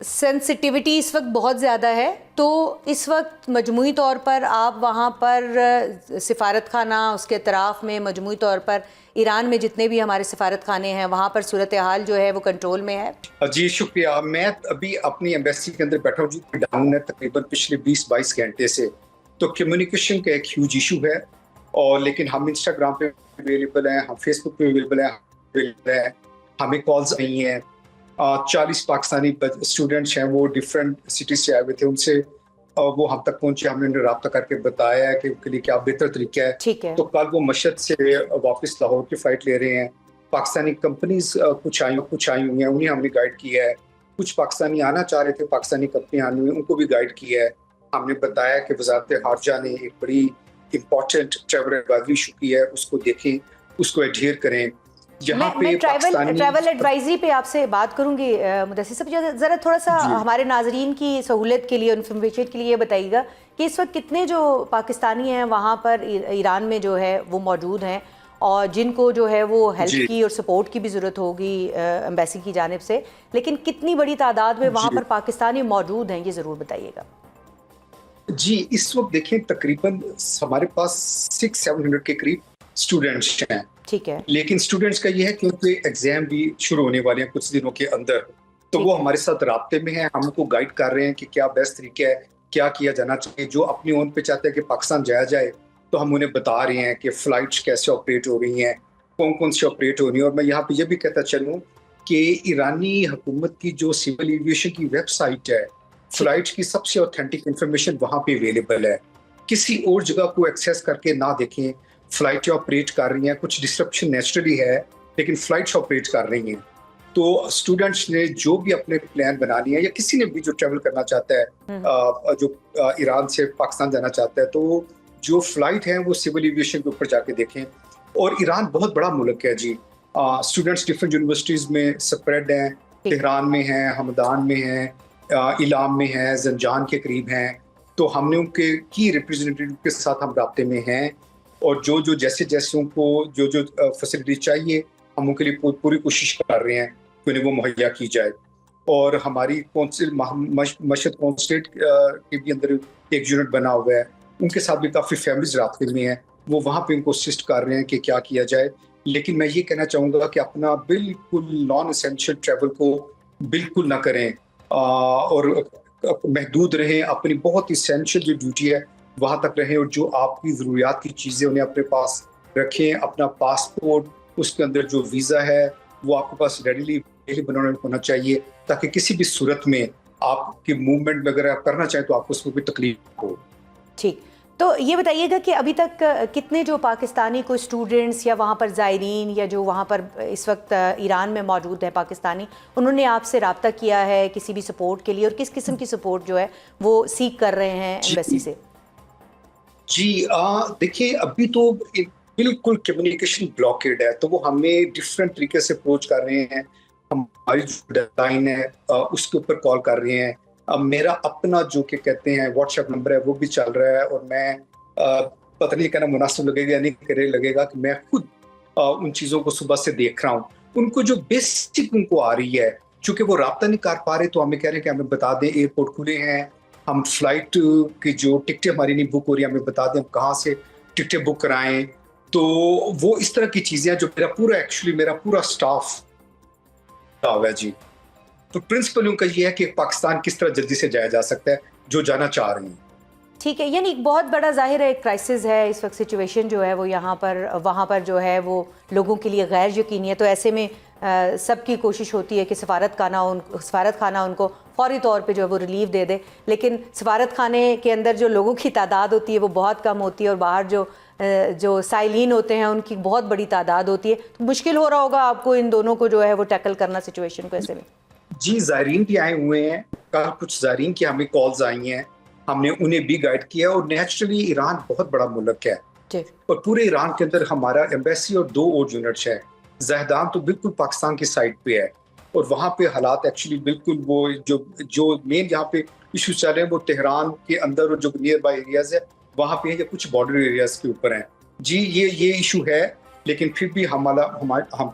Sensitivity इस वक्त बहुत ज़्यादा है, तो इस वक्त मजमूई तौर पर आप वहाँ पर सिफारत खाना उसके अतराफ़ में मजमूई तौर पर ईरान में जितने भी हमारे सिफारत खाने हैं वहाँ पर सूरत हाल जो है वो कंट्रोल में है? जी शुक्रिया। मैं अभी अपनी एम्बेसी के अंदर बैठा हूँ जी, डाउन है तकरीबन पिछले 20-22 घंटे से। तो कम्युनिकेशन का एक ह्यूज इशू है, और लेकिन हम इंस्टाग्राम पे अवेलेबल हैं, हम फेसबुक पे अवेलेबल हैं, हमें कॉल्स आई हैं। 40 पाकिस्तानी स्टूडेंट्स हैं, वो डिफरेंट सिटीज से आए हुए थे, उनसे वो हम तक पहुंचे, हमने उन्हें रब्ता करके बताया है कि उनके लिए क्या बेहतर तरीका है। ठीक है। तो कल वो मशहद से वापस लाहौर की फ्लाइट ले रहे हैं। पाकिस्तानी कंपनीज कुछ आई हुई हैं, उन्हें हमने गाइड किया है। कुछ पाकिस्तानी आना चाह रहे थे, पाकिस्तानी कंपनी आनी हुई, उनको भी गाइड किया है। हमने बताया कि वजारत खारजा ने एक बड़ी इंपॉर्टेंट ट्रैवल एडवाइजरी इशू की है, उसको देखें, उसको एडहियर करें। मैं ट्रैवल एडवाइजरी पे आपसे बात करूंगी मुदस्सिर साहब, ज़रा थोड़ा सा हमारे नाजरीन की सहूलियत के लिए, इन्फॉर्मेशन के लिए बताइएगा कि इस वक्त कितने जो पाकिस्तानी हैं वहाँ पर ईरान में जो है वो मौजूद हैं, और जिनको जो है वो हेल्प की और सपोर्ट की भी ज़रूरत होगी एम्बेसी की जानिब से, लेकिन कितनी बड़ी तादाद में वहाँ पर पाकिस्तानी मौजूद हैं ये ज़रूर बताइएगा। जी, इस वक्त देखें तकरीबन हमारे पास 600-700 के करीब स्टूडेंट्स हैं। ठीक है। लेकिन स्टूडेंट्स का ये है क्योंकि एग्जाम भी शुरू होने वाले हैं कुछ दिनों के अंदर, तो वो हमारे साथ राब्ते में हैं, हमको गाइड कर रहे हैं कि क्या बेस्ट तरीका है, क्या किया जाना चाहिए। जो अपनी ओन पे चाहते हैं कि पाकिस्तान जाया जाए, तो हम उन्हें बता रहे हैं कि फ़्लाइट्स कैसे ऑपरेट हो रही हैं, कौन-कौन सी ऑपरेट हो रही हैं। और मैं यहाँ पे ये भी कहता चलूँ कि ईरानी हुकूमत की जो सिविल एविएशन की वेबसाइट है, फ़्लाइट्स की सबसे ऑथेंटिक इन्फॉर्मेशन वहाँ पे अवेलेबल है। किसी और जगह को एक्सेस करके ना देखें। फ़्लाइटें ऑपरेट कर रही हैं, कुछ डिस्ट्रप्शन नेचुरली है, लेकिन फ़्लाइट्स ऑपरेट कर रही हैं। तो स्टूडेंट्स ने जो भी अपने प्लान बना लिए हैं, या किसी ने भी जो ट्रैवल करना चाहता है, जो ईरान से पाकिस्तान जाना चाहता है, तो जो फ्लाइट है वो सिविल एविएशन के ऊपर जाके देखें। और ईरान बहुत बड़ा मुल्क है जी। स्टूडेंट्स डिफरेंट यूनिवर्सिटीज़ में स्प्रेड हैं, तेहरान में हैं, हमदान में हैं, इलाम में हैं, ज़ंजान के करीब हैं। तो हमने उनके की रिप्रेजेंटेटिव के साथ हम राब्ते में हैं, और जो जैसे उनको जो फैसिलिटी चाहिए, हम उनके लिए पूरी कोशिश कर रहे हैं कि उन्हें वो मुहैया की जाए। और हमारी कौंसिल मशहद कौंसलेट के भी अंदर एक यूनिट बना हुआ है, उनके साथ भी काफ़ी फैमिलीज राब्ते में हैं, वो वहाँ पे उनको असिस्ट कर रहे हैं कि क्या किया जाए। लेकिन मैं ये कहना चाहूँगा कि अपना बिल्कुल नॉन एसेंशियल ट्रैवल को बिल्कुल ना करें, और महदूद रहें। अपनी बहुत इसेंशियल जो ड्यूटी है वहाँ तक रहें, और जो आपकी ज़रूरियात की चीज़ें उन्हें अपने पास रखें। अपना पासपोर्ट, उसके अंदर जो वीज़ा है वो आपके पास रेडीली अवेलेबल होना चाहिए, ताकि किसी भी सूरत में आपकी मूवमेंट वगैरह आप करना चाहें तो आपको उसमें कोई तकलीफ हो। ठीक, तो ये बताइएगा कि अभी तक कितने जो पाकिस्तानी कोई स्टूडेंट्स या वहाँ पर ज़ायरीन या जो वहाँ पर इस वक्त ईरान में मौजूद है पाकिस्तानी, उन्होंने आपसे रब्ता किया है किसी भी सपोर्ट के लिए, और किस किस्म की सपोर्ट जो है वो सीख कर रहे हैं एम्बेसी से? जी, देखिए अभी तो बिल्कुल कम्युनिकेशन ब्लॉकेड है, तो वो हमें डिफरेंट तरीके से अप्रोच कर रहे हैं। हमारी जो डेडलाइन है उसके ऊपर कॉल कर रहे हैं। मेरा अपना जो कि कहते हैं व्हाट्सएप नंबर है वो भी चल रहा है, और मैं पता नहीं कहना मुनासिब लगेगा या नहीं करे लगेगा कि मैं खुद उन चीज़ों को सुबह से देख रहा हूँ। उनको जो बेसिक उनको आ रही है, चूँकि वो राब्ता नहीं कर पा रहे, तो हमें कह रहे हैं कि हमें बता दें एयरपोर्ट खुले हैं, हम फ्लाइट की जो टिकटें हमारी नहीं बुक हो रही, हमें बता दें हम कहाँ से टिकटें बुक कराएं। तो वो इस तरह की चीज़ें हैं जो मेरा पूरा स्टाफ है जी। तो प्रिंसिपल उनका ये है कि पाकिस्तान किस तरह जल्दी से जाया जा सकता है जो जाना चाह रहे हैं। ठीक है, यानी एक बहुत बड़ा ज़ाहिर है एक क्राइसिस है इस वक्त, सिचुएशन जो है वो यहाँ पर वहाँ पर जो है वो लोगों के लिए गैर यकीनी है। तो ऐसे में सबकी कोशिश होती है कि सफारत खाना उनको फौरी तौर पे जो है वो रिलीफ दे दे, लेकिन सफारत खाने के अंदर जो लोगों की तादाद होती है वो बहुत कम होती है, और बाहर जो साइलिन होते हैं उनकी बहुत बड़ी तादाद होती है। तो मुश्किल हो रहा होगा आपको इन दोनों को जो है वो टैकल करना सिचुएशन को ऐसे में। जी, ज़ायरीन भी आए हुए हैं, कल कुछ ज़ायरीन की हमें कॉल्स आई हैं, हमने उन्हें भी गाइड किया। और नेचुरली ईरान बहुत बड़ा मुल्क है, और पूरे ईरान के अंदर हमारा एम्बेसी और 2 और यूनिट्स हैं। ज़हदान तो बिल्कुल पाकिस्तान की साइड पे है, और वहाँ पे हालात एक्चुअली बिल्कुल वो जो मेन यहाँ पे इशू चल रहे हैं वो तेहरान के अंदर और जो नियर बाय एरियाज है वहाँ पे है, या कुछ बॉर्डर एरियाज के ऊपर हैं। जी, ये इशू है, लेकिन फिर भी हम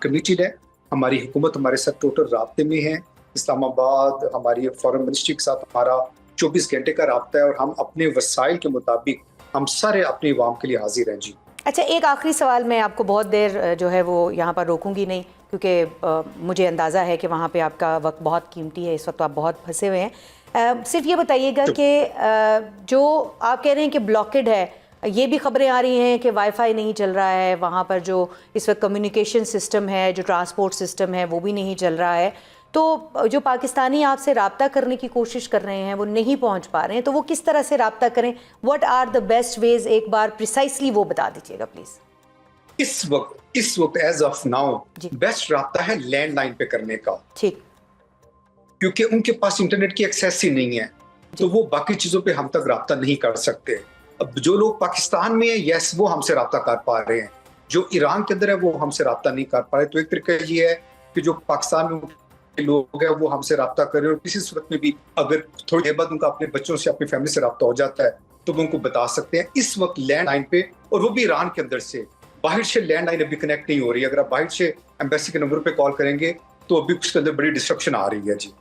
कमिटेड है, हमारी हुकूमत हमारे साथ टोटल राब्ते में है। इस्लामाबाद, हमारी फॉरेन मिनिस्ट्री के साथ हमारा 24 घंटे का राब्ता है और हम अपने वसाइल के मुताबिक हम सारे अपनी आवाम के लिए हाजिर हैं जी। अच्छा, एक आखिरी सवाल, मैं आपको बहुत देर जो है वो यहाँ पर रोकूंगी नहीं, क्योंकि मुझे अंदाज़ा है कि वहाँ पे आपका वक्त बहुत कीमती है, इस वक्त आप बहुत फंसे हुए हैं। सिर्फ ये बताइएगा कि जो आप कह रहे हैं कि ब्लॉकेड है, ये भी खबरें आ रही हैं कि वाईफाई नहीं चल रहा है वहाँ पर, जो इस वक्त कम्युनिकेशन सिस्टम है, जो ट्रांसपोर्ट सिस्टम है, वो भी नहीं चल रहा है। तो जो पाकिस्तानी आपसे रब्ता करने की कोशिश कर रहे हैं वो नहीं पहुँच पा रहे हैं, तो वो किस तरह से रब्ता करें? What are the best ways, एक बार प्रिसाइसली वो बता दीजिएगा प्लीज़। इस वक्त एज ऑफ नाउ बेस्ट रास्ता है लैंडलाइन पे करने का, ठीक, क्योंकि उनके पास इंटरनेट की एक्सेस ही नहीं है, तो वो बाकी चीजों पे हम तक राब्ता नहीं कर सकते। अब जो लोग पाकिस्तान में है, यस, वो हमसे राब्ता कर पा रहे हैं, जो ईरान के अंदर है वो हमसे राब्ता नहीं कर पा रहे। तो एक तरीका ये है कि जो पाकिस्तान में लोग हैं वो हमसे राब्ता करें, और किसी सूरत में भी अगर थोड़ी देर बाद उनका अपने बच्चों से, अपनी फैमिली से राब्ता हो जाता है तो वो उनको बता सकते हैं। इस वक्त लैंडलाइन पे, और वो भी ईरान के अंदर से, बाहर से लैंडलाइन अभी कनेक्ट नहीं हो रही है। अगर आप बाहर से एम्बेसी के नंबर पे कॉल करेंगे तो अभी उसके अंदर बड़ी डिस्ट्रप्शन आ रही है जी।